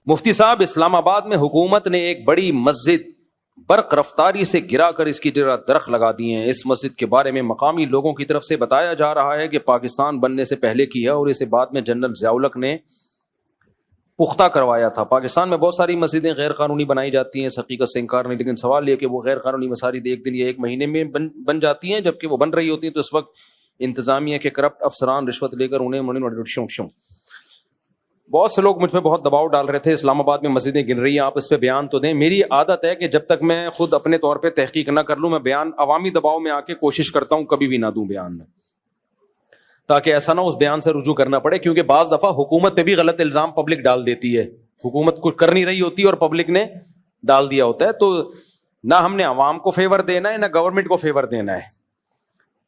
مفتی صاحب، اسلام آباد میں حکومت نے ایک بڑی مسجد برق رفتاری سے گرا کر اس کی جگہ درخت لگا دیے ہیں. اس مسجد کے بارے میں مقامی لوگوں کی طرف سے بتایا جا رہا ہے کہ پاکستان بننے سے پہلے کی ہے اور اسے بعد میں جنرل ضیاء الحق نے پختہ کروایا تھا. پاکستان میں بہت ساری مسجدیں غیر قانونی بنائی جاتی ہیں، اس حقیقت سے انکار نہیں، لیکن سوال یہ کہ وہ غیر قانونی مساجد ایک دن یا ایک مہینے میں بن جاتی ہیں، جبکہ وہ بن رہی ہوتی ہیں تو اس وقت انتظامیہ کے کرپٹ افسران رشوت لے کر انہیں بہت سے لوگ مجھ پہ بہت دباؤ ڈال رہے تھے. اسلام آباد میں مسجدیں گن رہی ہیں، آپ اس پہ بیان تو دیں. میری عادت ہے کہ جب تک میں خود اپنے طور پہ تحقیق نہ کر لوں، میں بیان عوامی دباؤ میں آ کے کوشش کرتا ہوں کبھی بھی نہ دوں بیان میں، تاکہ ایسا نہ اس بیان سے رجوع کرنا پڑے. کیونکہ بعض دفعہ حکومت پہ بھی غلط الزام پبلک ڈال دیتی ہے، حکومت کچھ کر نہیں رہی ہوتی اور پبلک نے ڈال دیا ہوتا ہے. تو نہ ہم نے عوام کو فیور دینا ہے نہ گورنمنٹ کو فیور دینا ہے.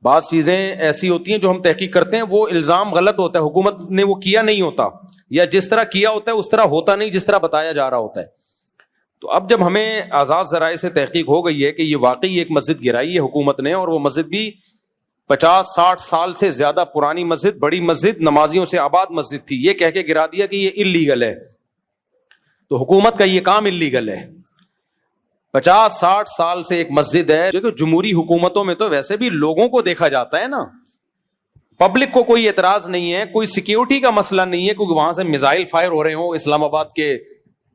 بعض چیزیں ایسی ہوتی ہیں جو ہم تحقیق کرتے ہیں وہ الزام غلط ہوتا ہے، حکومت نے وہ کیا نہیں ہوتا، یا جس طرح کیا ہوتا ہے اس طرح ہوتا نہیں جس طرح بتایا جا رہا ہوتا ہے. تو اب جب ہمیں آزاد ذرائع سے تحقیق ہو گئی ہے کہ یہ واقعی ایک مسجد گرائی ہے حکومت نے، اور وہ مسجد بھی 50-60 سال سے زیادہ پرانی مسجد، بڑی مسجد، نمازیوں سے آباد مسجد تھی، یہ کہہ کے گرا دیا کہ یہ اللیگل ہے. تو حکومت کا یہ کام اللیگل ہے. 50-60 سال سے ایک مسجد ہے، جو کہ جمہوری حکومتوں میں تو ویسے بھی لوگوں کو دیکھا جاتا ہے نا، پبلک کو کوئی اعتراض نہیں ہے، کوئی سیکیورٹی کا مسئلہ نہیں ہے، کیونکہ وہاں سے میزائل فائر ہو رہے ہوں اسلام آباد کے،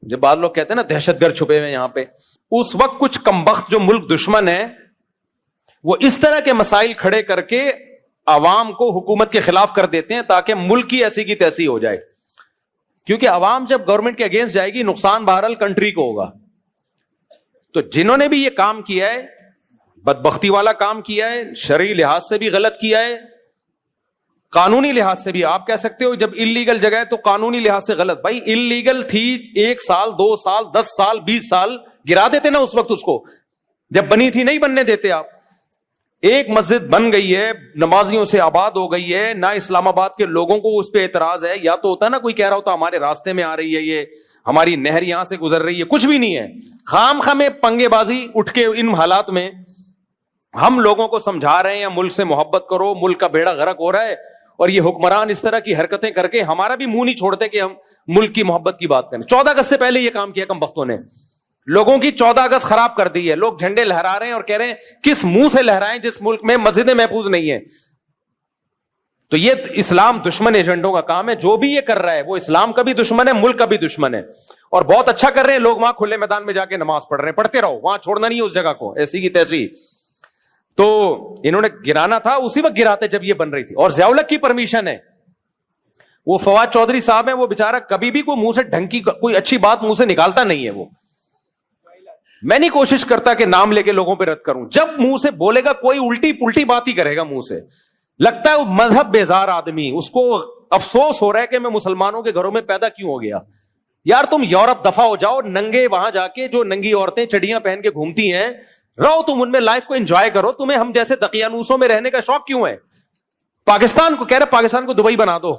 جب بعض لوگ کہتے ہیں نا دہشت گرد چھپے ہوئے یہاں پہ، اس وقت کچھ کمبخت جو ملک دشمن ہے وہ اس طرح کے مسائل کھڑے کر کے عوام کو حکومت کے خلاف کر دیتے ہیں تاکہ ملک کی ایسی کی تیسی ہو جائے. کیونکہ عوام جب گورنمنٹ کے اگینسٹ جائے گی، نقصان بہرحال کنٹری کو ہوگا. تو جنہوں نے بھی یہ کام کیا ہے، بدبختی والا کام کیا ہے، شرعی لحاظ سے بھی غلط کیا ہے، قانونی لحاظ سے بھی. آپ کہہ سکتے ہو جب اللیگل جگہ ہے تو قانونی لحاظ سے غلط. بھائی اللیگل تھی 1 سال 2 سال 10 سال 20 سال گرا دیتے نا اس وقت، اس کو جب بنی تھی نہیں بننے دیتے آپ. ایک مسجد بن گئی ہے، نمازیوں سے آباد ہو گئی ہے، نہ اسلام آباد کے لوگوں کو اس پہ اعتراض ہے. یا تو ہوتا ہے نا کوئی کہہ رہا ہوتا ہمارے راستے میں آ رہی ہے، یہ ہماری نہر یہاں سے گزر رہی ہے، کچھ بھی نہیں ہے. خام خامے پنگے بازی اٹھ کے ان حالات میں ہم لوگوں کو سمجھا رہے ہیں ملک سے محبت کرو، ملک کا بیڑا غرق ہو رہا ہے، اور یہ حکمران اس طرح کی حرکتیں کر کے ہمارا بھی منہ نہیں چھوڑتے کہ ہم ملک کی محبت کی بات کریں. 14 اگست سے پہلے یہ کام کیا کم بختوں نے، لوگوں کی 14 اگست خراب کر دی ہے. لوگ جھنڈے لہرا رہے ہیں اور کہہ رہے ہیں کس منہ سے لہرائیں جس ملک میں مسجدیں محفوظ نہیں ہیں. تو یہ اسلام دشمن ایجنڈوں کا کام ہے. جو بھی یہ کر رہا ہے وہ اسلام کا بھی دشمن ہے، ملک کا بھی دشمن ہے. اور بہت اچھا کر رہے ہیں لوگ، وہاں کھلے میدان میں جا کے نماز پڑھ رہے ہیں، پڑھتے رہو، وہاں چھوڑنا نہیں ہے اس جگہ کو ایسی کی تیسی. تو انہوں نے گرانا تھا اسی وقت گراتے جب یہ بن رہی تھی، اور ضیاء الحق کی پرمیشن ہے. وہ فواد چودھری صاحب ہیں، وہ بیچارہ کبھی بھی کوئی منہ سے ڈھنگ کی کوئی اچھی بات منہ سے نکالتا نہیں ہے. وہ میں نہیں کوشش کرتا کہ نام لے کے لوگوں پہ رد کروں، جب منہ سے بولے گا کوئی الٹی پلٹی بات ہی کرے گا منہ سے، لگتا ہے وہ مذہب بیزار آدمی، اس کو افسوس ہو رہا ہے کہ میں مسلمانوں کے گھروں میں پیدا کیوں ہو گیا. یار تم یورپ دفع ہو جاؤ، ننگے وہاں جا کے جو ننگی عورتیں چڑیاں پہن کے گھومتی ہیں رہو، تم ان میں لائف کو انجوائے کرو. تمہیں ہم جیسے دقیانوسوں میں رہنے کا شوق کیوں ہے؟ پاکستان کو کہہ رہے پاکستان کو دبئی بنا دو.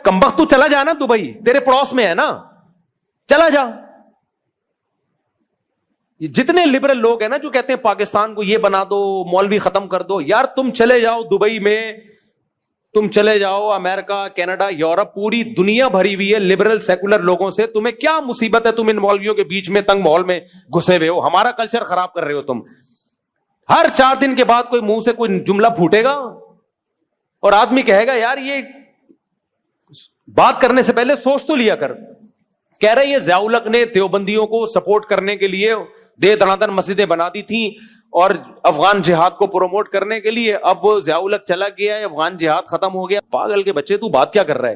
کمبخت تو چلا جا نا، دبئی تیرے پڑوس میں ہے نا، چلا جا. جتنے لبرل لوگ ہیں نا جو کہتے ہیں پاکستان کو یہ بنا دو، مولوی ختم کر دو، یار تم چلے جاؤ دبئی میں، تم چلے جاؤ امریکہ، کینیڈا، یورپ، پوری دنیا بھری ہوئی ہے لبرل سیکولر لوگوں سے. تمہیں کیا مصیبت ہے؟ تم ان مولویوں کے بیچ میں تنگ ماحول میں گھسے ہوئے ہو، ہمارا کلچر خراب کر رہے ہو تم. ہر 4 دن کے بعد کوئی منہ سے کوئی جملہ پھوٹے گا اور آدمی کہے گا یار یہ بات کرنے سے پہلے سوچ تو لیا کر. کہہ رہے یہ ضیاء الحق نے دیوبندیوں کو سپورٹ کرنے کے لیے دے دنادن مسجدیں بنا دی تھیں اور افغان جہاد کو پروموٹ کرنے کے لیے. اب وہ ضیاء الحق چلا گیا ہے، افغان جہاد ختم ہو گیا. پاگل کے بچے تو بات کیا کر رہا ہے؟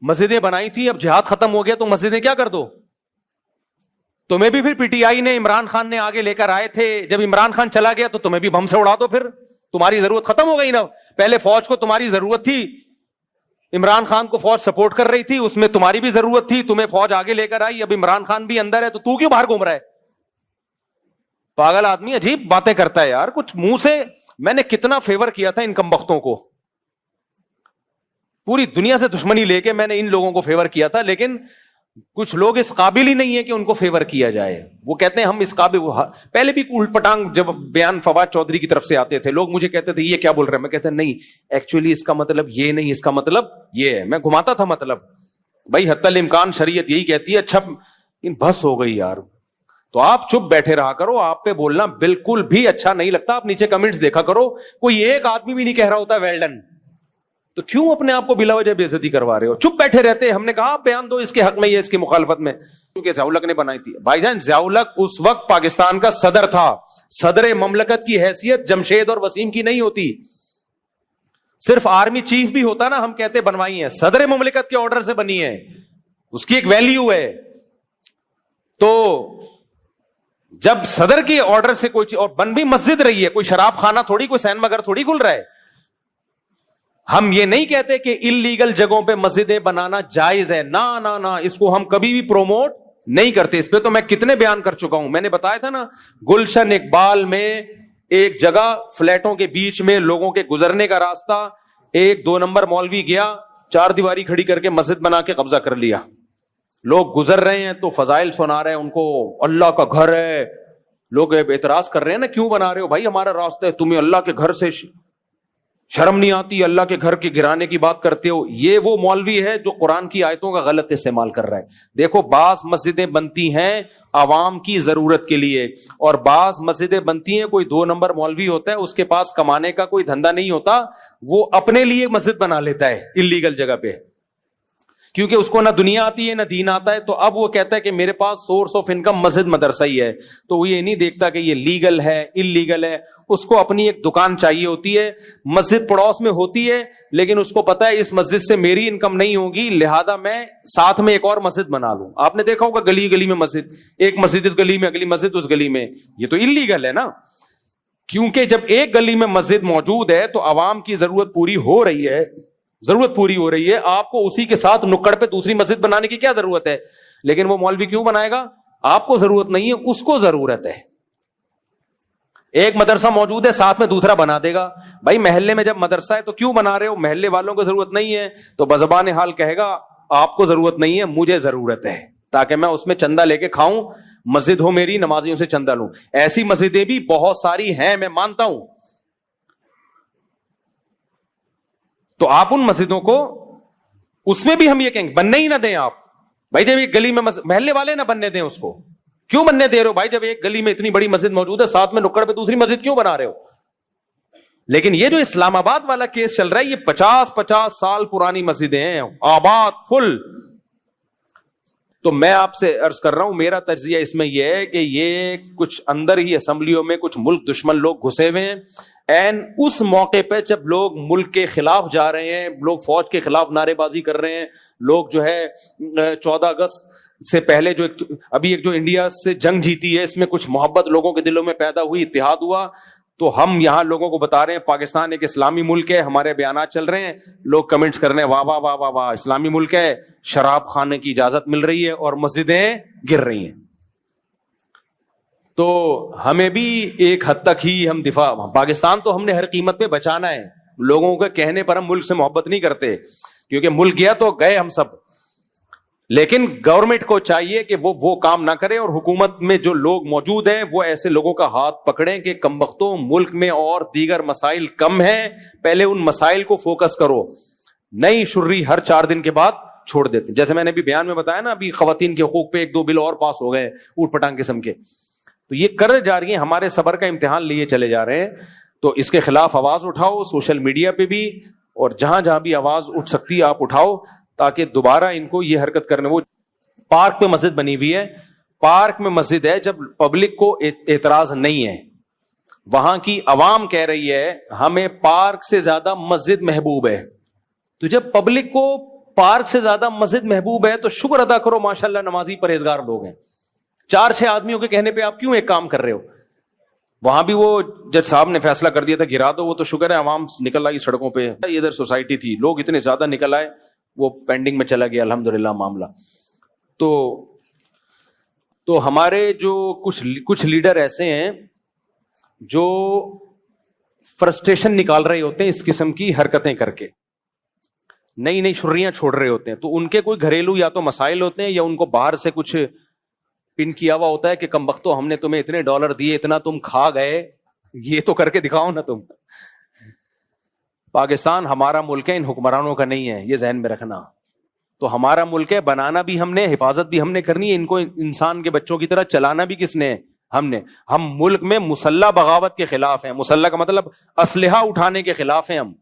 مسجدیں بنائی تھی، اب جہاد ختم ہو گیا تو مسجدیں کیا کر دو؟ تمہیں بھی پھر پی ٹی آئی نے، عمران خان نے آگے لے کر آئے تھے، جب عمران خان چلا گیا تو تمہیں بھی بم سے اڑا دو. پھر تمہاری ضرورت ختم ہو گئی نا. پہلے فوج کو تمہاری ضرورت تھی، عمران خان کو فوج سپورٹ کر رہی تھی، اس میں تمہاری بھی ضرورت تھی، تمہیں فوج آگے لے کر آئی. اب عمران خان بھی اندر ہے تو کیوں باہر گھوم رہا ہے؟ پاگل آدمی عجیب باتیں کرتا ہے یار. کچھ منہ سے میں نے کتنا فیور کیا تھا ان کمبختوں کو، پوری دنیا سے دشمنی لے کے میں نے ان لوگوں کو فیور کیا تھا، لیکن کچھ لوگ اس قابل ہی نہیں ہے کہ ان کو فیور کیا جائے. وہ کہتے ہیں ہم اس قابل. پہلے بھی الٹ پٹانگ جب بیان فواد چودھری کی طرف سے آتے تھے لوگ مجھے کہتے تھے یہ کیا بول رہے ہیں، میں کہتا نہیں ایکچولی اس کا مطلب یہ نہیں، اس کا مطلب یہ ہے. میں گھماتا تھا مطلب. بھائی حتی الامکان شریعت یہی کہتی ہے. اچھا بس ہو گئی یار, تو آپ چپ بیٹھے رہا کرو. آپ پہ بولنا بالکل بھی اچھا نہیں لگتا. آپ نیچے کمنٹس دیکھا کرو, کوئی ایک آدمی بھی نہیں کہہ رہا ہوتا ویل ڈن, تو کیوں اپنے آپ کو بلا وجہ بے عزتی کروا رہے ہو؟ چپ بیٹھے رہتے. ہم نے کہا بیان دو اس کے حق میں, یہ اس کی مخالفت میں, کیونکہ ضیاء الحق نے بنائی تھی. بھائی جان ضیاء الحق اس وقت پاکستان کا صدر تھا. صدر مملکت کی حیثیت جمشید اور وسیم کی نہیں ہوتی. صرف آرمی چیف بھی ہوتا نا, ہم کہتے بنوائی ہے, صدر مملکت کے آرڈر سے بنی ہے, اس کی ایک ویلیو ہے. تو جب صدر کے آرڈر سے کوئی چیز, اور بن بھی مسجد رہی ہے, کوئی شراب خانہ تھوڑی, کوئی سینما گھر تھوڑی کھل رہا ہے. ہم یہ نہیں کہتے کہ انلیگل جگہوں پہ مسجدیں بنانا جائز ہے, نہ نہ نہ, اس کو ہم کبھی بھی پروموٹ نہیں کرتے. اس پہ تو میں کتنے بیان کر چکا ہوں. میں نے بتایا تھا نا, گلشن اقبال میں ایک جگہ فلیٹوں کے بیچ میں لوگوں کے گزرنے کا راستہ, ایک 2 نمبر مولوی گیا, 4 دیواری کھڑی کر کے مسجد بنا کے قبضہ کر لیا. لوگ گزر رہے ہیں تو فضائل سنا رہے ہیں ان کو, اللہ کا گھر ہے. لوگ اعتراض کر رہے ہیں نا, کیوں بنا رہے ہو بھائی, ہمارا راستہ ہے, تمہیں اللہ کے گھر سے شرم نہیں آتی, اللہ کے گھر کے گرانے کی بات کرتے ہو. یہ وہ مولوی ہے جو قرآن کی آیتوں کا غلط استعمال کر رہا ہے. دیکھو بعض مسجدیں بنتی ہیں عوام کی ضرورت کے لیے, اور بعض مسجدیں بنتی ہیں, کوئی 2 نمبر مولوی ہوتا ہے, اس کے پاس کمانے کا کوئی دھندا نہیں ہوتا, وہ اپنے لیے مسجد بنا لیتا ہے انلیگل جگہ پہ, کیونکہ اس کو نہ دنیا آتی ہے نہ دین آتا ہے. تو اب وہ کہتا ہے کہ میرے پاس سورس آف انکم مسجد مدرسہ ہی ہے. تو وہ یہ نہیں دیکھتا کہ یہ لیگل ہے انلیگل ہے, اس کو اپنی ایک دکان چاہیے ہوتی ہے. مسجد پڑوس میں ہوتی ہے, لیکن اس کو پتا ہے اس مسجد سے میری انکم نہیں ہوگی, لہذا میں ساتھ میں ایک اور مسجد بنا لوں. آپ نے دیکھا ہوگا گلی گلی میں مسجد, ایک مسجد اس گلی میں, اگلی مسجد اس گلی میں. یہ تو انلیگل ہے نا, کیونکہ جب ایک گلی میں مسجد موجود ہے تو عوام کی ضرورت پوری ہو رہی ہے, ضرورت پوری ہو رہی ہے. آپ کو اسی کے ساتھ نکڑ پہ دوسری مسجد بنانے کی کیا ضرورت ہے؟ لیکن وہ مولوی کیوں بنائے گا؟ آپ کو ضرورت نہیں ہے, اس کو ضرورت ہے. ایک مدرسہ موجود ہے, ساتھ میں دوسرا بنا دے گا. بھائی محلے میں جب مدرسہ ہے تو کیوں بنا رہے ہو؟ محلے والوں کو ضرورت نہیں ہے تو بزبان حال کہے گا آپ کو ضرورت نہیں ہے, مجھے ضرورت ہے, تاکہ میں اس میں چندہ لے کے کھاؤں, مسجد ہو میری, نمازیوں سے چندہ لوں. ایسی مسجدیں بھی بہت ساری ہیں, میں مانتا ہوں. تو آپ ان مسجدوں کو, اس میں بھی ہم یہ کہیں گے بننے ہی نہ دیں. آپ بھائی جب ایک گلی میں محلے والے نہ بننے دیں, اس کو کیوں بننے دے رہے ہو؟ بھائی جب ایک گلی میں اتنی بڑی مسجد موجود ہے, ساتھ میں نکڑ پہ دوسری مسجد کیوں بنا رہے ہو؟ لیکن یہ جو اسلام آباد والا کیس چل رہا ہے, یہ 50 سال پرانی مسجدیں ہیں, آباد فل. تو میں آپ سے عرض کر رہا ہوں, میرا تجزیہ اس میں یہ ہے کہ یہ کچھ اندر ہی اسمبلیوں میں کچھ ملک دشمن لوگ گھسے ہوئے ہیں. این اس موقع پہ جب لوگ ملک کے خلاف جا رہے ہیں, لوگ فوج کے خلاف نعرے بازی کر رہے ہیں, لوگ جو ہے 14 اگست سے پہلے جو ابھی ایک جو انڈیا سے جنگ جیتی ہے, اس میں کچھ محبت لوگوں کے دلوں میں پیدا ہوئی, اتحاد ہوا. تو ہم یہاں لوگوں کو بتا رہے ہیں پاکستان ایک اسلامی ملک ہے, ہمارے بیانات چل رہے ہیں, لوگ کمنٹس کر رہے ہیں واہ واہ واہ واہ واہ, اسلامی ملک ہے, شراب خانے کی اجازت مل رہی ہے اور مسجدیں گر رہی ہیں. تو ہمیں بھی ایک حد تک ہی ہم دفاع, پاکستان تو ہم نے ہر قیمت پہ بچانا ہے. لوگوں کے کہنے پر ہم ملک سے محبت نہیں کرتے, کیونکہ ملک گیا تو گئے ہم سب. لیکن گورنمنٹ کو چاہیے کہ وہ کام نہ کرے, اور حکومت میں جو لوگ موجود ہیں وہ ایسے لوگوں کا ہاتھ پکڑیں کہ کمبختوں, ملک میں اور دیگر مسائل کم ہیں, پہلے ان مسائل کو فوکس کرو. نئی شرری ہر 4 دن کے بعد چھوڑ دیتے. جیسے میں نے بھی بیان میں بتایا نا, ابھی خواتین کے حقوق پہ 1-2 بل اور پاس ہو گئے اوٹ پٹانگ قسم کے. تو یہ کر جا رہی ہیں, ہمارے صبر کا امتحان لیے چلے جا رہے ہیں. تو اس کے خلاف آواز اٹھاؤ, سوشل میڈیا پہ بھی, اور جہاں جہاں بھی آواز اٹھ سکتی ہے آپ اٹھاؤ, تاکہ دوبارہ ان کو یہ حرکت کرنے. وہ پارک میں مسجد بنی ہوئی ہے, پارک میں مسجد ہے, جب پبلک کو اعتراض نہیں ہے, وہاں کی عوام کہہ رہی ہے ہمیں پارک سے زیادہ مسجد محبوب ہے. تو جب پبلک کو پارک سے زیادہ مسجد محبوب ہے تو شکر ادا کرو, ماشاءاللہ نمازی پرہیزگار لوگ ہیں. 4-6 آدمیوں کے کہنے پہ آپ کیوں ایک کام کر رہے ہو؟ وہاں بھی وہ جج صاحب نے فیصلہ کر دیا تھا گرا دو, وہ تو شکر ہے عوام نکل آئی سڑکوں پہ. ادھر سوسائٹی تھی, لوگ اتنے زیادہ نکل آئے, وہ پینڈنگ میں چلا گیا الحمدللہ معاملہ. تو ہمارے جو کچھ لیڈر ایسے ہیں جو فرسٹریشن نکال رہے ہوتے ہیں اس قسم کی حرکتیں کر کے, نئی نئی شرریاں چھوڑ رہے ہوتے ہیں. تو ان کے کوئی گھریلو یا تو مسائل ہوتے ہیں, یا ان کو باہر سے کچھ پن کیا ہوا ہوتا ہے کہ کم بختو ہم نے تمہیں اتنے ڈالر دیے, اتنا تم کھا گئے, یہ تو کر کے دکھاؤ نا تم. پاکستان ہمارا ملک ہے, ان حکمرانوں کا نہیں ہے, یہ ذہن میں رکھنا. تو ہمارا ملک ہے, بنانا بھی ہم نے, حفاظت بھی ہم نے کرنی ہے, ان کو انسان کے بچوں کی طرح چلانا بھی کس نے, ہم نے. ہم ملک میں مسلح بغاوت کے خلاف ہیں. مسلح کا مطلب اسلحہ اٹھانے کے خلاف ہیں. ہم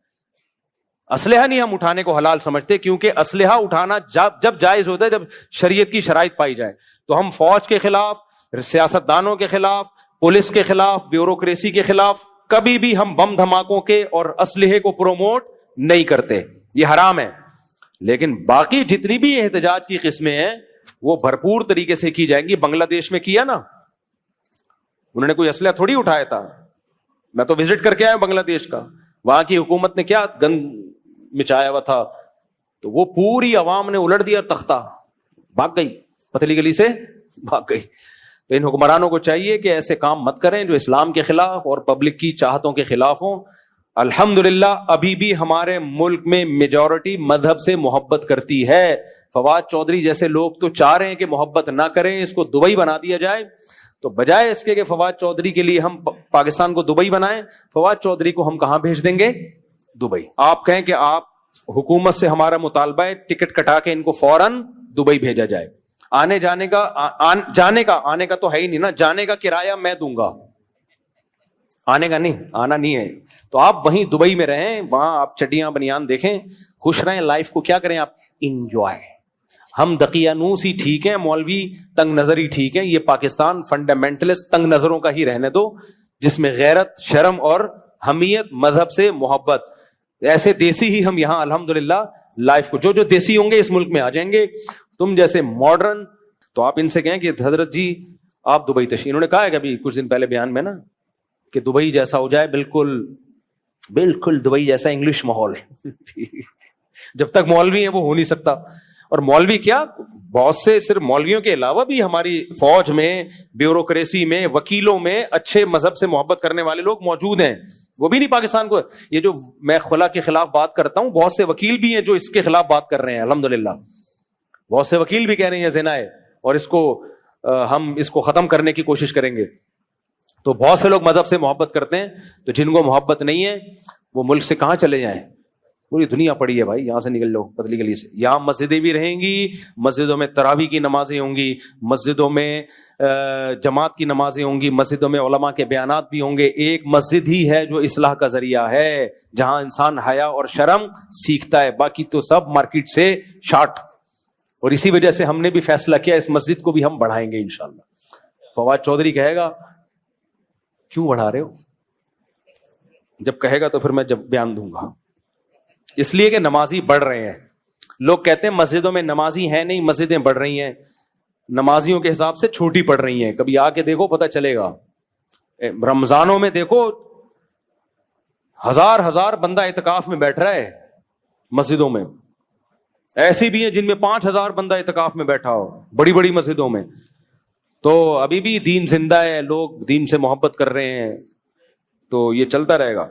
اسلحہ نہیں ہم اٹھانے کو حلال سمجھتے, کیونکہ اسلحہ اٹھانا جب جائز ہوتا ہے جب شریعت کی شرائط پائی جائے. تو ہم فوج کے خلاف, سیاستدانوں کے خلاف, پولیس کے خلاف, بیوروکریسی کے خلاف کبھی بھی ہم بم دھماکوں کے اور اسلحے کو پروموٹ نہیں کرتے, یہ حرام ہے. لیکن باقی جتنی بھی احتجاج کی قسمیں ہیں وہ بھرپور طریقے سے کی جائیں گی. بنگلہ دیش میں کیا نا, انہوں نے کوئی اسلحہ تھوڑی اٹھایا تھا. میں تو وزٹ کر کے آیا بنگلہ دیش کا, وہاں کی حکومت نے کیا گند مچایا ہوا تھا, تو وہ پوری عوام نے الٹ دیا تختہ, بھاگ گئی, پتلی گلی سے بھاگ گئی. تو ان حکمرانوں کو چاہیے کہ ایسے کام مت کریں جو اسلام کے خلاف اور پبلک کی چاہتوں کے خلاف ہوں. الحمدللہ ابھی بھی ہمارے ملک میں میجورٹی مذہب سے محبت کرتی ہے. فواد چودھری جیسے لوگ تو چاہ رہے ہیں کہ محبت نہ کریں, اس کو دبئی بنا دیا جائے. تو بجائے اس کے کہ فواد چودھری کے لیے ہم پاکستان کو دبئی بنائیں, فواد چودھری کو ہم کہاں بھیج دیں گے, دبئی. آپ کہیں کہ آپ حکومت سے ہمارا مطالبہ ہے ٹکٹ کٹا کے ان کو فوراً دبئی بھیجا جائے. آنے جانے کا آنے کا تو ہے ہی نہیں نا, جانے کا کرایہ میں دوں گا, آنے کا نہیں, آنا نہیں ہے. تو آپ وہیں دبئی میں رہیں, وہاں آپ چڈیاں بنیان دیکھیں, خوش رہیں, لائف کو کیا کریں آپ, انجوائے. ہم دقیانوس ہی ٹھیک ہیں, مولوی تنگ نظری ٹھیک ہے. یہ پاکستان فنڈامنٹلسٹ تنگ نظروں کا ہی رہنے دو, جس میں غیرت, شرم اور حمیت, مذہب سے محبت. ایسے دیسی ہی ہم یہاں الحمدللہ لائف کو, جو دیسی ہوں گے اس ملک میں آ جائیں گے. تم جیسے ماڈرن, تو آپ ان سے کہیں کہ حضرت جی آپ دبئی تشریف, انہوں نے کہا ہے کہ ابھی کچھ دن پہلے بیان میں نا کہ دبئی جیسا ہو جائے, بالکل دبئی جیسا انگلش ماحول. جب تک مولوی ہیں وہ ہو نہیں سکتا. اور مولوی کیا, بہت سے صرف مولویوں کے علاوہ بھی ہماری فوج میں, بیوروکریسی میں, وکیلوں میں اچھے مذہب سے محبت کرنے والے لوگ موجود ہیں. وہ بھی نہیں پاکستان کو, یہ جو میں خلا کے خلاف بات کرتا ہوں, بہت سے وکیل بھی ہیں جو اس کے خلاف بات کر رہے ہیں الحمدللہ. بہت سے وکیل بھی کہہ رہے ہیں زنا ہے اور اس کو ہم اس کو ختم کرنے کی کوشش کریں گے. تو بہت سے لوگ مذہب سے محبت کرتے ہیں, تو جن کو محبت نہیں ہے وہ ملک سے کہاں چلے جائیں. پوری دنیا پڑی ہے بھائی, یہاں سے نکل جاؤ پتلی گلی سے. یہاں مسجدیں بھی رہیں گی, مسجدوں میں تراویح کی نمازیں ہوں گی, مسجدوں میں جماعت کی نمازیں ہوں گی, مسجدوں میں علماء کے بیانات بھی ہوں گے. ایک مسجد ہی ہے جو اصلاح کا ذریعہ ہے, جہاں انسان حیا اور شرم سیکھتا ہے, باقی تو سب مارکیٹ سے شارٹ. اور اسی وجہ سے ہم نے بھی فیصلہ کیا اس مسجد کو بھی ہم بڑھائیں گے انشاءاللہ. فواد چودھری کہے گا کیوں بڑھا رہے ہو, جب کہے گا تو پھر میں جب بیان دوں گا. اس لیے کہ نمازی بڑھ رہے ہیں. لوگ کہتے ہیں مسجدوں میں نمازی ہیں نہیں, مسجدیں بڑھ رہی ہیں, نمازیوں کے حساب سے چھوٹی پڑ رہی ہیں. کبھی آ کے دیکھو پتہ چلے گا. رمضانوں میں دیکھو ہزار بندہ اعتکاف میں بیٹھ رہا ہے مسجدوں میں. ایسی بھی ہیں جن میں 5,000 بندہ اعتکاف میں بیٹھا ہو بڑی بڑی مسجدوں میں. تو ابھی بھی دین زندہ ہے, لوگ دین سے محبت کر رہے ہیں, تو یہ چلتا رہے گا.